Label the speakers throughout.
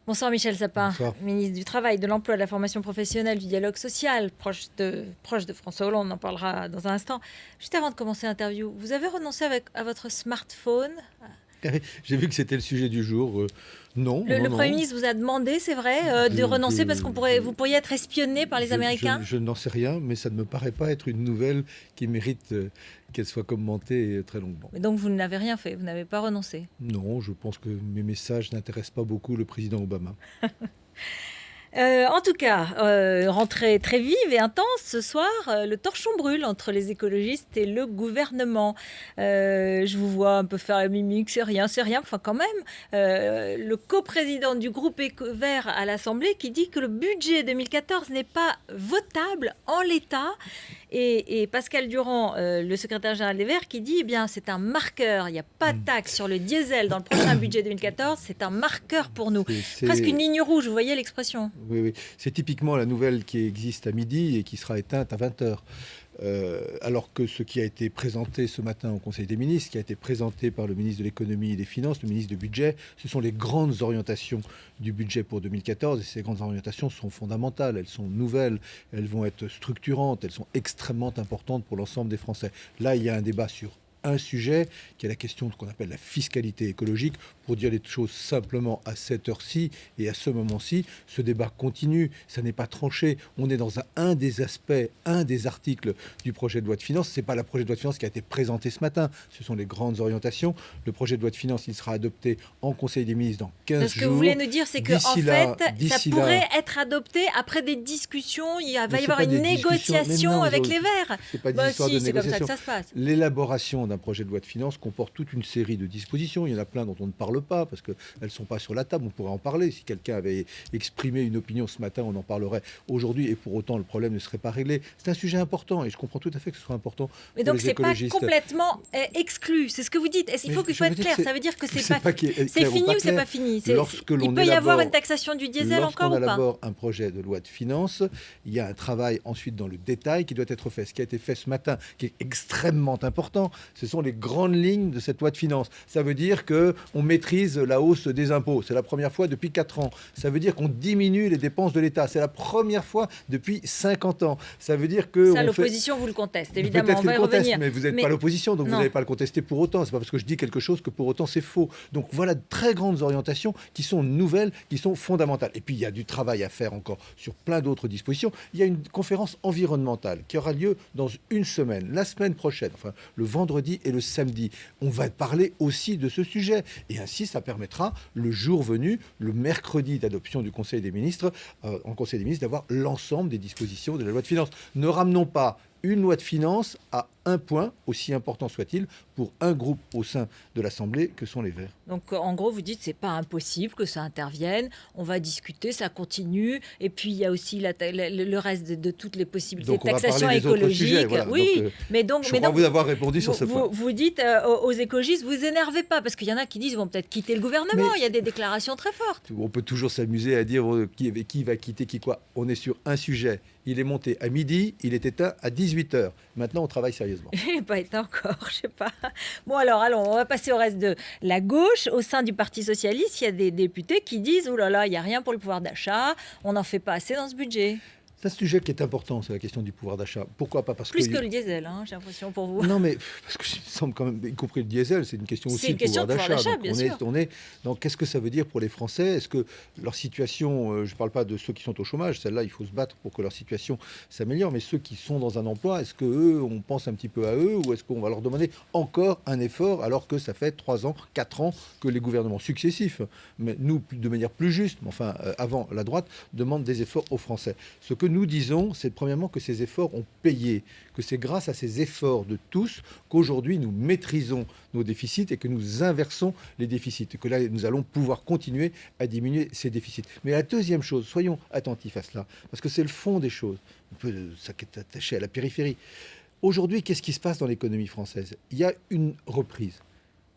Speaker 1: Bonsoir Michel Sapin,
Speaker 2: Bonsoir.
Speaker 1: ministre du Travail, de l'Emploi, de la Formation professionnelle, du Dialogue social, proche de François Hollande, on en parlera dans un instant. Juste avant de commencer l'interview, vous avez renoncé à votre smartphone?
Speaker 2: J'ai vu que c'était le sujet du jour. Non,
Speaker 1: Le
Speaker 2: non,
Speaker 1: Premier
Speaker 2: non.
Speaker 1: ministre vous a demandé, c'est vrai, de
Speaker 2: Je,
Speaker 1: renoncer parce vous
Speaker 2: je,
Speaker 1: pourriez être espionné par les Américains?
Speaker 2: je n'en sais rien, mais ça ne me paraît pas être une nouvelle qui mérite qu'elle soit commentée très longuement.
Speaker 1: Mais donc vous n'avez rien fait, vous n'avez pas renoncé.
Speaker 2: Non, je pense que mes messages n'intéressent pas beaucoup le président Obama.
Speaker 1: En tout cas, rentrée très vive et intense ce soir. Le torchon brûle entre les écologistes et le gouvernement. Je vous vois un peu faire la mimique, c'est rien, enfin quand même. Le coprésident du groupe Vert à l'Assemblée qui dit que le budget 2014 n'est pas votable en l'état. Et Pascal Durand, le secrétaire général des Verts, qui dit eh bien c'est un marqueur. Il n'y a pas de taxe sur le diesel dans le prochain budget 2014. C'est un marqueur pour nous. Presque une ligne rouge, vous voyez l'expression?
Speaker 2: Oui, oui. C'est typiquement la nouvelle qui existe à midi et qui sera éteinte à 20 heures. Alors que ce qui a été présenté ce matin au Conseil des ministres, qui a été présenté par le ministre de l'économie et des finances, le ministre du budget, ce sont les grandes orientations du budget pour 2014. Et ces grandes orientations sont fondamentales, elles sont nouvelles, elles vont être structurantes, elles sont extrêmement importantes pour l'ensemble des Français. Là, il y a un débat sur un sujet qui est la question de ce qu'on appelle la fiscalité écologique. Pour dire les choses simplement, à cette heure-ci et à ce moment-ci, ce débat continue, ça n'est pas tranché. On est dans un des aspects, un des articles du projet de loi de finances. Ce n'est pas le projet de loi de finances qui a été présenté ce matin, ce sont les grandes orientations. Le projet de loi de finances, il sera adopté en Conseil des ministres dans 15 jours.
Speaker 1: Ce que vous voulez nous dire, c'est qu'en fait, ça pourrait être adopté après des discussions, il va y avoir une négociation avec les Verts.
Speaker 2: C'est pas des histoires de
Speaker 1: c'est comme ça
Speaker 2: négociation.
Speaker 1: que ça se passe.
Speaker 2: L'élaboration d'un projet de loi de finances comporte toute une série de dispositions. Il y en a plein dont on ne parle pas parce qu'elles ne sont pas sur la table. On pourrait en parler. Si quelqu'un avait exprimé une opinion ce matin, on en parlerait aujourd'hui et pour autant le problème ne serait pas réglé. C'est un sujet important et je comprends tout à fait que ce soit important.
Speaker 1: Mais donc c'est pas complètement exclu, c'est ce que vous dites. Il faut être clair. Ça veut dire que c'est fini ou c'est pas fini? Il peut y avoir une taxation du diesel encore ou pas?
Speaker 2: Lorsqu'on élabore un projet de loi de finances, il y a un travail ensuite dans le détail qui doit être fait. Ce qui a été fait ce matin, qui est extrêmement important, ce sont les grandes lignes de cette loi de finances. Ça veut dire qu'on maîtrise la hausse des impôts. C'est la première fois depuis 4 ans. Ça veut dire qu'on diminue les dépenses de l'État. C'est la première fois depuis 50 ans. Ça veut dire que...
Speaker 1: Ça, l'opposition vous le conteste, évidemment.
Speaker 2: Peut-être
Speaker 1: on va y revenir.
Speaker 2: Mais vous n'êtes pas l'opposition, donc vous n'allez pas le contester pour autant. C'est pas parce que je dis quelque chose que pour autant c'est faux. Donc voilà de très grandes orientations qui sont nouvelles, qui sont fondamentales. Et puis il y a du travail à faire encore sur plein d'autres dispositions. Il y a une conférence environnementale qui aura lieu dans une semaine, la semaine prochaine, enfin le vendredi et le samedi. On va parler aussi de ce sujet. Et ainsi, ça permettra, le jour venu, le mercredi d'adoption du Conseil des ministres, en Conseil des ministres, d'avoir l'ensemble des dispositions de la loi de finances. Ne ramenons pas une loi de finances à un point, aussi important soit-il, pour un groupe au sein de l'Assemblée que sont les Verts.
Speaker 1: Donc en gros, vous dites c'est pas impossible que ça intervienne, on va discuter, ça continue, et puis il y a aussi le reste de toutes les possibilités de taxation écologique.
Speaker 2: Sujets, voilà.
Speaker 1: Oui,
Speaker 2: je crois vous avoir répondu sur ce point.
Speaker 1: Vous dites aux écologistes, vous énervez pas, parce qu'il y en a qui disent ils vont peut-être quitter le gouvernement, il y a des déclarations très fortes.
Speaker 2: On peut toujours s'amuser à dire qui va quitter qui quoi. On est sur un sujet. Il est monté à midi, il est éteint à 18h. Maintenant, on travaille sérieusement.
Speaker 1: Il n'est pas éteint encore, je sais pas. Bon alors, allons, on va passer au reste de la gauche. Au sein du Parti Socialiste, il y a des députés qui disent « Oh là là, il n'y a rien pour le pouvoir d'achat, on n'en fait pas assez dans ce budget ».
Speaker 2: C'est un sujet qui est important, c'est la question du pouvoir d'achat. Pourquoi pas?
Speaker 1: Plus que le diesel, j'ai l'impression pour vous.
Speaker 2: Non, mais parce que il me semble quand même, y compris le diesel, c'est une question aussi de pouvoir d'achat. On est donc qu'est-ce que ça veut dire pour les Français? Est-ce que leur situation, je ne parle pas de ceux qui sont au chômage, celle-là, il faut se battre pour que leur situation s'améliore, mais ceux qui sont dans un emploi, est-ce qu'eux, on pense un petit peu à eux, ou est-ce qu'on va leur demander encore un effort, alors que ça fait 3 ans, 4 ans que les gouvernements successifs, mais nous, de manière plus juste, mais enfin, avant la droite, demandent des efforts aux Français. Ce que nous disons, c'est premièrement que ces efforts ont payé, que c'est grâce à ces efforts de tous qu'aujourd'hui nous maîtrisons nos déficits et que nous inversons les déficits, et que là nous allons pouvoir continuer à diminuer ces déficits. Mais la deuxième chose, soyons attentifs à cela, parce que c'est le fond des choses, on peut s'attacher à la périphérie. Aujourd'hui, qu'est-ce qui se passe dans l'économie française? Il y a une reprise.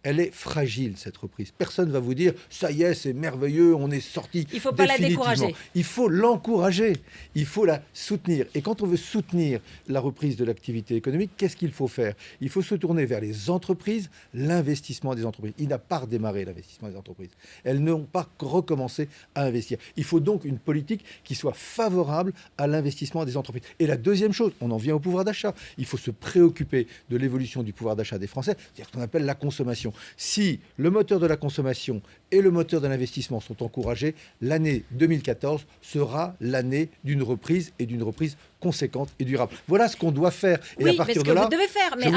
Speaker 2: elle est fragile, cette reprise. Personne ne va vous dire, ça y est, c'est merveilleux, on est sorti.
Speaker 1: Il ne faut pas la décourager.
Speaker 2: Il faut l'encourager, il faut la soutenir. Et quand on veut soutenir la reprise de l'activité économique, qu'est-ce qu'il faut faire? Il faut se tourner vers les entreprises, l'investissement des entreprises. Il n'a pas redémarré l'investissement des entreprises. Elles n'ont pas recommencé à investir. Il faut donc une politique qui soit favorable à l'investissement des entreprises. Et la deuxième chose, on en vient au pouvoir d'achat. Il faut se préoccuper de l'évolution du pouvoir d'achat des Français, c'est-à-dire ce qu'on appelle la consommation. Si le moteur de la consommation et le moteur de l'investissement sont encouragés, l'année 2014 sera l'année d'une reprise et d'une reprise conséquente et durable. Voilà ce qu'on doit faire. Et
Speaker 1: oui,
Speaker 2: à partir
Speaker 1: de là,
Speaker 2: vous
Speaker 1: devez faire. Mais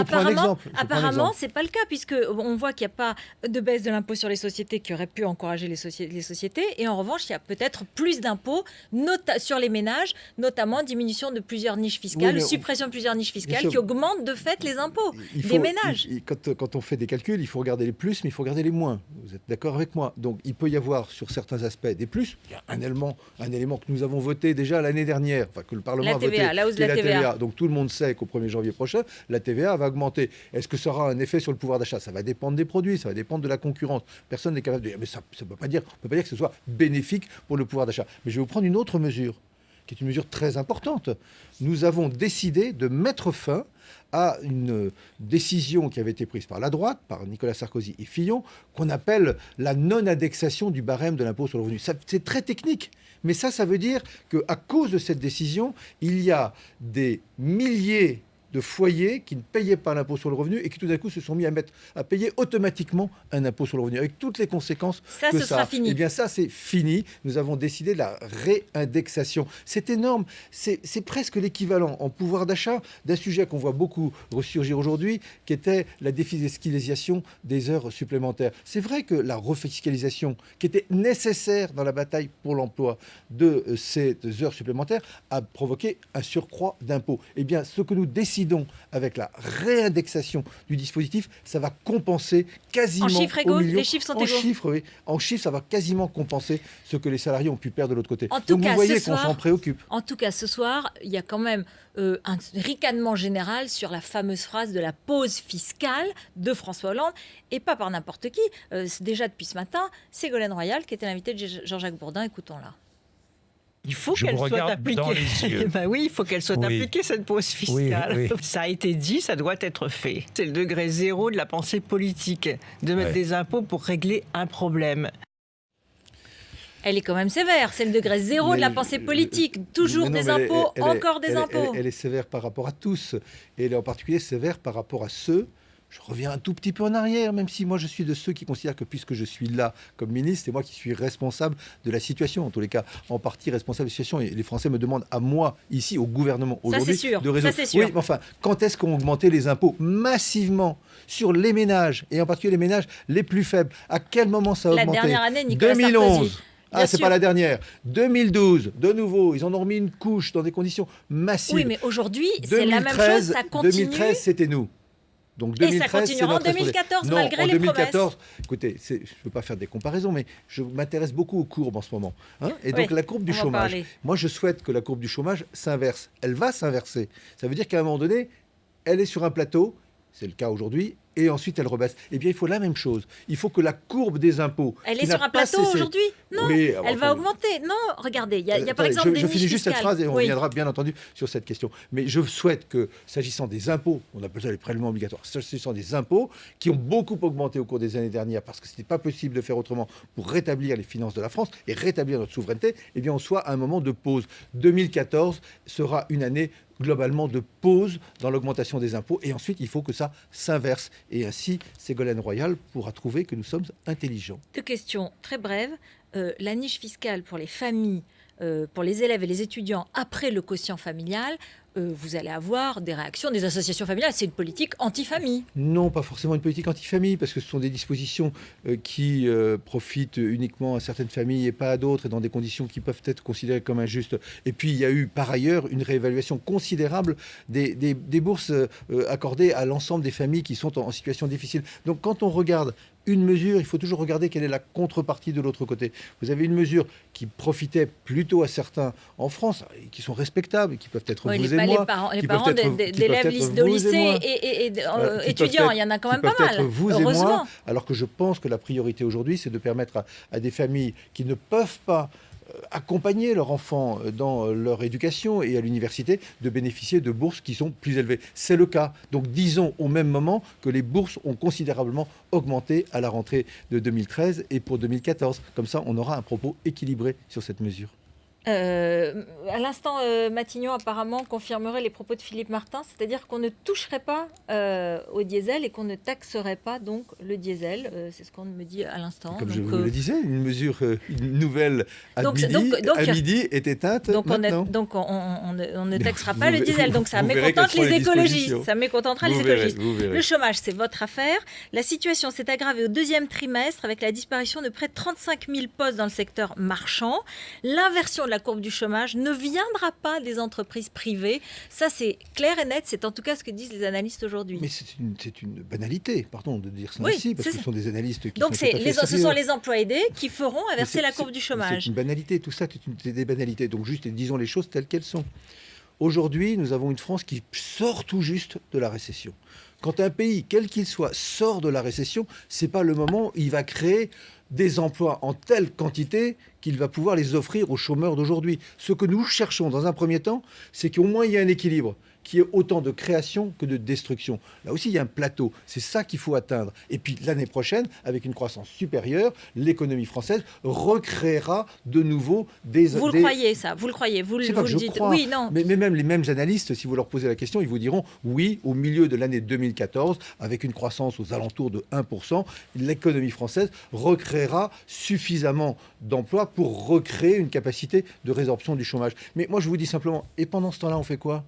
Speaker 1: apparemment, c'est pas le cas, puisque on voit qu'il n'y a pas de baisse de l'impôt sur les sociétés qui aurait pu encourager les sociétés. Et en revanche, il y a peut-être plus d'impôts sur les ménages, notamment diminution de plusieurs niches fiscales, suppression de plusieurs niches fiscales qui augmentent de fait les impôts des ménages.
Speaker 2: Quand on fait des calculs, il faut regarder les plus, mais il faut regarder les moins. Vous êtes d'accord avec moi? Donc il peut y avoir sur certains aspects des plus. Il y a un élément que nous avons voté déjà l'année dernière, enfin que le Parlement a voté.
Speaker 1: La hausse de la TVA.
Speaker 2: Donc tout le monde sait qu'au 1er janvier prochain, la TVA va augmenter. Est-ce que ça aura un effet sur le pouvoir d'achat? Ça va dépendre des produits, ça va dépendre de la concurrence. Personne n'est capable de dire, mais ça ne peut pas dire que ce soit bénéfique pour le pouvoir d'achat. Mais je vais vous prendre une autre mesure, qui est une mesure très importante. Nous avons décidé de mettre fin à une décision qui avait été prise par la droite, par Nicolas Sarkozy et Fillon, qu'on appelle la non-indexation du barème de l'impôt sur le revenu. C'est très technique, mais ça veut dire qu'à cause de cette décision, il y a des milliers de foyers qui ne payaient pas l'impôt sur le revenu et qui tout d'un coup se sont mis à payer automatiquement un impôt sur le revenu, avec toutes les conséquences que ça
Speaker 1: sera fini.
Speaker 2: Eh bien ça, c'est fini. Nous avons décidé de la réindexation. C'est énorme. C'est presque l'équivalent en pouvoir d'achat d'un sujet qu'on voit beaucoup ressurgir aujourd'hui, qui était la défiscalisation des heures supplémentaires. C'est vrai que la refiscalisation, qui était nécessaire dans la bataille pour l'emploi de ces heures supplémentaires, a provoqué un surcroît d'impôts. Eh bien, ce que nous décidons avec la réindexation du dispositif, ça va compenser quasiment
Speaker 1: en chiffres égaux, les chiffres sont égaux.
Speaker 2: Oui. En chiffres, ça va quasiment compenser ce que les salariés ont pu perdre de l'autre côté.
Speaker 1: Donc
Speaker 2: vous voyez qu'on s'en préoccupe.
Speaker 1: En tout cas, ce soir, il y a quand même un ricanement général sur la fameuse phrase de la pause fiscale de François Hollande, et pas par n'importe qui. Déjà depuis ce matin, Ségolène Royal, qui était l'invitée de Jean-Jacques Bourdin. Écoutons-la.
Speaker 3: Il faut qu'elle soit appliquée. Ben oui, il faut qu'elle soit appliquée, cette pause fiscale. Oui. Ça a été dit, ça doit être fait. C'est le degré zéro de la pensée politique, de mettre des impôts pour régler un problème.
Speaker 1: Elle est quand même sévère, c'est le degré zéro de la pensée politique. Toujours des impôts, encore des impôts.
Speaker 2: Elle est sévère par rapport à tous, et elle est en particulier sévère par rapport à ceux. Je reviens un tout petit peu en arrière, même si moi je suis de ceux qui considèrent que puisque je suis là comme ministre, c'est moi qui suis responsable de la situation, en tous les cas en partie responsable de la situation. Et les Français me demandent à moi, ici, au gouvernement, aujourd'hui, de résoudre.
Speaker 1: Ça, c'est sûr.
Speaker 2: Oui, mais enfin, quand est-ce qu'on augmentait les impôts massivement sur les ménages, et en particulier les ménages les plus faibles? À quel moment ça a augmenté?
Speaker 1: La dernière année, Nicolas
Speaker 2: 2011.
Speaker 1: Sarkozy.
Speaker 2: C'est pas la dernière. 2012, de nouveau, ils en ont remis une couche dans des conditions massives.
Speaker 1: Oui, mais aujourd'hui, c'est la même chose, ça continue.
Speaker 2: 2013, c'était nous. Donc 2013,
Speaker 1: et ça continuera en 2014, malgré les
Speaker 2: 2014,
Speaker 1: promesses.
Speaker 2: Écoutez, je ne veux pas faire des comparaisons, mais je m'intéresse beaucoup aux courbes en ce moment. Et donc la courbe du chômage, moi je souhaite que la courbe du chômage s'inverse. Elle va s'inverser. Ça veut dire qu'à un moment donné, elle est sur un plateau, c'est le cas aujourd'hui, et ensuite elle rebaisse. Eh bien, il faut la même chose. Il faut que la courbe des impôts...
Speaker 1: Elle est sur un plateau aujourd'hui? Non, oui, elle va augmenter. Non, regardez, il y a par exemple des niches fiscales.
Speaker 2: Je finis juste cette phrase et on reviendra bien entendu sur cette question. Mais je souhaite que, s'agissant des impôts, on appelle ça les prélèvements obligatoires, s'agissant des impôts qui ont beaucoup augmenté au cours des années dernières parce que ce n'était pas possible de faire autrement pour rétablir les finances de la France et rétablir notre souveraineté, eh bien on soit à un moment de pause. 2014 sera une année globalement de pause dans l'augmentation des impôts. Et ensuite, il faut que ça s'inverse. Et ainsi, Ségolène Royal pourra trouver que nous sommes intelligents.
Speaker 1: Deux questions très brèves. La niche fiscale pour les familles, pour les élèves et les étudiants après le quotient familial, vous allez avoir des réactions des associations familiales. C'est une politique anti-famille.
Speaker 2: Non, pas forcément une politique anti-famille, parce que ce sont des dispositions qui profitent uniquement à certaines familles et pas à d'autres, et dans des conditions qui peuvent être considérées comme injustes. Et puis, il y a eu par ailleurs une réévaluation considérable des bourses accordées à l'ensemble des familles qui sont en situation difficile. Donc, quand on regarde une mesure, il faut toujours regarder quelle est la contrepartie de l'autre côté. Vous avez une mesure qui profitait plutôt à certains en France, et qui sont respectables, qui peuvent être vous et moi.
Speaker 1: Les parents d'élèves de lycée et étudiants, il y en a quand même pas mal,
Speaker 2: vous et moi, alors que je pense que la priorité aujourd'hui, c'est de permettre à des familles qui ne peuvent pas accompagner leur enfant dans leur éducation et à l'université de bénéficier de bourses qui sont plus élevées. C'est le cas. Donc disons au même moment que les bourses ont considérablement augmenté à la rentrée de 2013 et pour 2014. Comme ça, on aura un propos équilibré sur cette mesure.
Speaker 1: À l'instant, Matignon apparemment confirmerait les propos de Philippe Martin, c'est-à-dire qu'on ne toucherait pas au diesel et qu'on ne taxerait pas donc le diesel. C'est ce qu'on me dit à l'instant.
Speaker 2: Comme je vous le disais, une mesure, une nouvelle à midi est éteinte maintenant.
Speaker 1: Donc on ne taxera pas le diesel. Donc ça mécontente les écologistes. Ça mécontentera les écologistes. Le chômage, c'est votre affaire. La situation s'est aggravée au deuxième trimestre avec la disparition de près de 35 000 postes dans le secteur marchand. L'inversion de la courbe du chômage ne viendra pas des entreprises privées. Ça, c'est clair et net. C'est en tout cas ce que disent les analystes aujourd'hui.
Speaker 2: Mais c'est une banalité, pardon, de dire ça ainsi, parce que ce sont des analystes qui
Speaker 1: donc
Speaker 2: sont tout à fait sérieux.
Speaker 1: Ce sont les emplois aidés qui feront inverser la courbe du chômage.
Speaker 2: C'est une banalité. Tout ça, c'est des banalités. Donc juste, disons les choses telles qu'elles sont. Aujourd'hui, nous avons une France qui sort tout juste de la récession. Quand un pays, quel qu'il soit, sort de la récession, c'est pas le moment où il va créer des emplois en telle quantité qu'il va pouvoir les offrir aux chômeurs d'aujourd'hui. Ce que nous cherchons dans un premier temps, c'est qu'au moins il y ait un équilibre, qu'il y ait autant de création que de destruction. Là aussi, il y a un plateau. C'est ça qu'il faut atteindre. Et puis l'année prochaine, avec une croissance supérieure, l'économie française recréera de nouveau des...
Speaker 1: Vous le croyez, ça? Vous le croyez? Vous le dites?
Speaker 2: Crois.
Speaker 1: Oui, non.
Speaker 2: Mais même les mêmes analystes, si vous leur posez la question, ils vous diront oui, au milieu de l'année 2014, avec une croissance aux alentours de 1%, l'économie française recréera suffisamment d'emplois pour recréer une capacité de résorption du chômage. Mais moi, je vous dis simplement, et pendant ce temps-là, on fait quoi?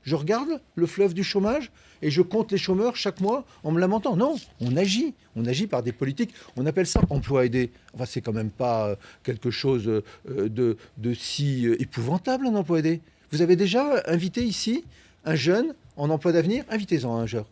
Speaker 2: Je regarde le fleuve du chômage et je compte les chômeurs chaque mois en me lamentant. Non, on agit par des politiques. On appelle ça emploi aidé. Enfin, c'est quand même pas quelque chose de si épouvantable, un emploi aidé. Vous avez déjà invité ici un jeune en emploi d'avenir? Invitez-en un jeune.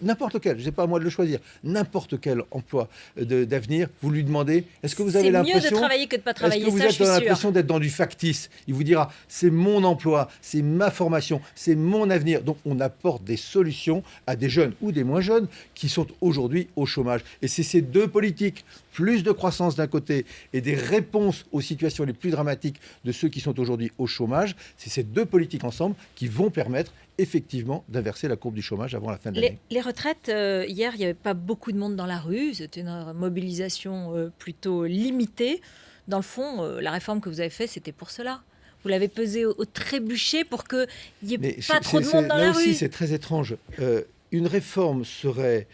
Speaker 2: N'importe lequel, je sais pas à moi de le choisir, n'importe quel emploi d'avenir, vous lui demandez, est-ce que vous avez l'impression...
Speaker 1: C'est mieux de travailler que de ne pas travailler,
Speaker 2: est-ce que vous êtes dans l'impression d'être dans du factice? Il vous dira, c'est mon emploi, c'est ma formation, c'est mon avenir. Donc on apporte des solutions à des jeunes ou des moins jeunes qui sont aujourd'hui au chômage. Et c'est ces deux politiques, plus de croissance d'un côté et des réponses aux situations les plus dramatiques de ceux qui sont aujourd'hui au chômage, c'est ces deux politiques ensemble qui vont permettre effectivement d'inverser la courbe du chômage avant la fin de l'année.
Speaker 1: Les retraites, hier, il n'y avait pas beaucoup de monde dans la rue. C'était une mobilisation plutôt limitée. Dans le fond, la réforme que vous avez faite, c'était pour cela. Vous l'avez pesée au trébuchet pour qu'il n'y ait pas trop de monde dans la rue.
Speaker 2: Là aussi, c'est très étrange. Une réforme serait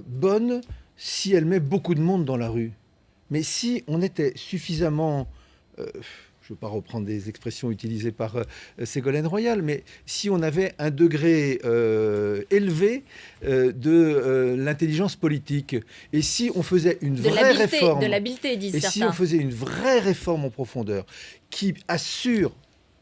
Speaker 2: bonne si elle met beaucoup de monde dans la rue. Mais si on était suffisamment... je ne veux pas reprendre des expressions utilisées par Ségolène Royal, mais si on avait un degré élevé de l'intelligence politique, et si on faisait une vraie réforme...
Speaker 1: De l'habileté, disent certains.
Speaker 2: Et si on faisait une vraie réforme en profondeur, qui assure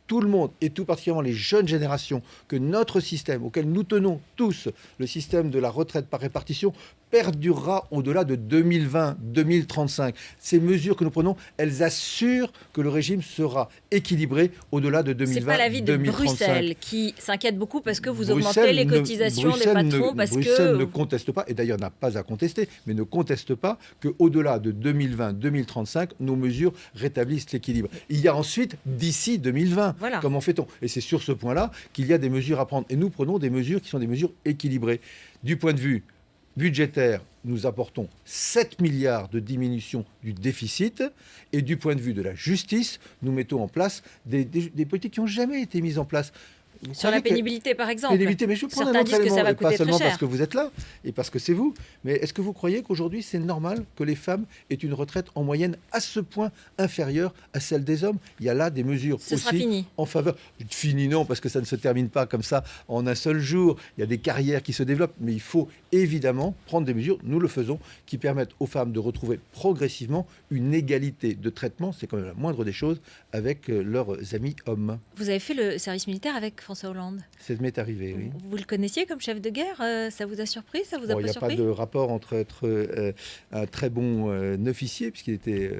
Speaker 2: tout le monde, et tout particulièrement les jeunes générations, que notre système, auquel nous tenons tous, le système de la retraite par répartition, perdurera au-delà de 2020-2035. Ces mesures que nous prenons, elles assurent que le régime sera équilibré au-delà de 2020-2035.
Speaker 1: C'est pas l'avis de Bruxelles qui s'inquiète beaucoup parce que vous augmentez les cotisations des patrons.
Speaker 2: Bruxelles ne conteste pas, et d'ailleurs n'a pas à contester, mais ne conteste pas qu'au-delà de 2020-2035, nos mesures rétablissent l'équilibre. Il y a ensuite, d'ici 2020,
Speaker 1: voilà.
Speaker 2: Comment fait-on? Et c'est sur ce point-là qu'il y a des mesures à prendre. Et nous prenons des mesures qui sont des mesures équilibrées. Du point de vue budgétaire, nous apportons 7 milliards de diminution du déficit. Et du point de vue de la justice, nous mettons en place des politiques qui n'ont jamais été mises en place.
Speaker 1: Sur la pénibilité, par exemple.
Speaker 2: Pénibilité, mais je prends un autre élément, et pas seulement parce que vous êtes là, et parce que c'est vous, mais est-ce que vous croyez qu'aujourd'hui, c'est normal que les femmes aient une retraite en moyenne à ce point inférieure à celle des hommes? Il y a là des mesures aussi en faveur... Fini, non, parce que ça ne se termine pas comme ça en un seul jour. Il y a des carrières qui se développent, mais il faut évidemment prendre des mesures, nous le faisons, qui permettent aux femmes de retrouver progressivement une égalité de traitement, c'est quand même la moindre des choses, avec leurs amis hommes.
Speaker 1: Vous avez fait le service militaire avec François Hollande?
Speaker 2: Ça m'est arrivé, oui.
Speaker 1: Vous le connaissiez comme chef de guerre? Ça vous a surpris? Ça vous a pas surpris?
Speaker 2: Il n'y a pas de rapport entre être un très bon officier, puisqu'il était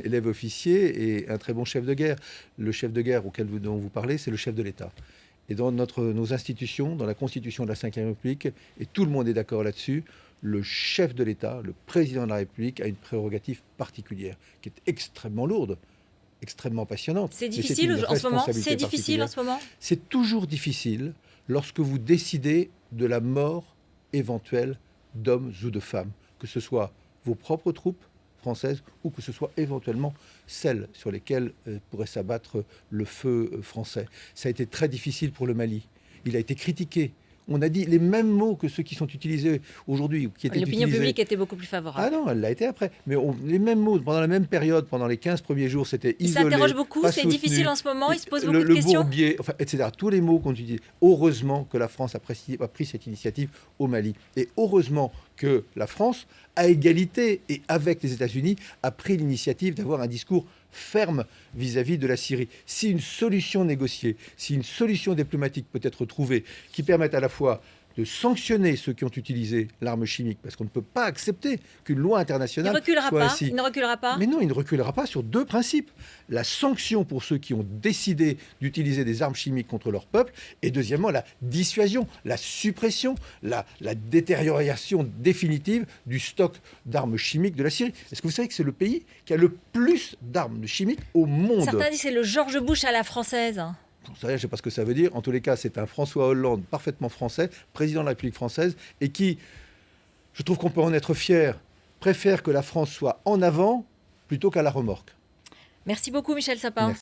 Speaker 2: élève officier, et un très bon chef de guerre. Le chef de guerre dont vous parlez, c'est le chef de l'État. Et dans nos institutions, dans la Constitution de la Ve République, et tout le monde est d'accord là-dessus, le chef de l'État, le président de la République, a une prérogative particulière, qui est extrêmement lourde, extrêmement passionnante.
Speaker 1: C'est difficile en ce moment? C'est difficile en ce moment?
Speaker 2: C'est toujours difficile lorsque vous décidez de la mort éventuelle d'hommes ou de femmes, que ce soit vos propres troupes françaises ou que ce soit éventuellement celles sur lesquelles pourrait s'abattre le feu français. Ça a été très difficile pour le Mali. Il a été critiqué. On a dit les mêmes mots que ceux qui sont utilisés aujourd'hui.
Speaker 1: L'opinion publique était beaucoup plus favorable.
Speaker 2: Ah non, elle l'a été après. Mais les mêmes mots, pendant la même période, pendant les 15 premiers jours, c'était isolé.
Speaker 1: Il s'interroge beaucoup, c'est difficile en ce moment, il se pose beaucoup de questions.
Speaker 2: Le bourbier, enfin, etc. Tous les mots qu'on utilise. Heureusement que la France a pris cette initiative au Mali. Et heureusement que la France, à égalité et avec les États-Unis, a pris l'initiative d'avoir un discours ferme vis-à-vis de la Syrie. Si une solution négociée, si une solution diplomatique peut être trouvée qui permette à la fois de sanctionner ceux qui ont utilisé l'arme chimique, parce qu'on ne peut pas accepter qu'une loi internationale soit ainsi.
Speaker 1: Il ne reculera pas.
Speaker 2: Mais non, il ne reculera pas sur deux principes. La sanction pour ceux qui ont décidé d'utiliser des armes chimiques contre leur peuple, et deuxièmement, la dissuasion, la suppression, la détérioration définitive du stock d'armes chimiques de la Syrie. Est-ce que vous savez que c'est le pays qui a le plus d'armes chimiques au monde?
Speaker 1: Certains disent que c'est le George Bush à la française.
Speaker 2: Je ne sais pas ce que ça veut dire. En tous les cas, c'est un François Hollande parfaitement français, président de la République française, et qui, je trouve qu'on peut en être fier, préfère que la France soit en avant plutôt qu'à la remorque.
Speaker 1: Merci beaucoup, Michel Sapin.
Speaker 2: Merci.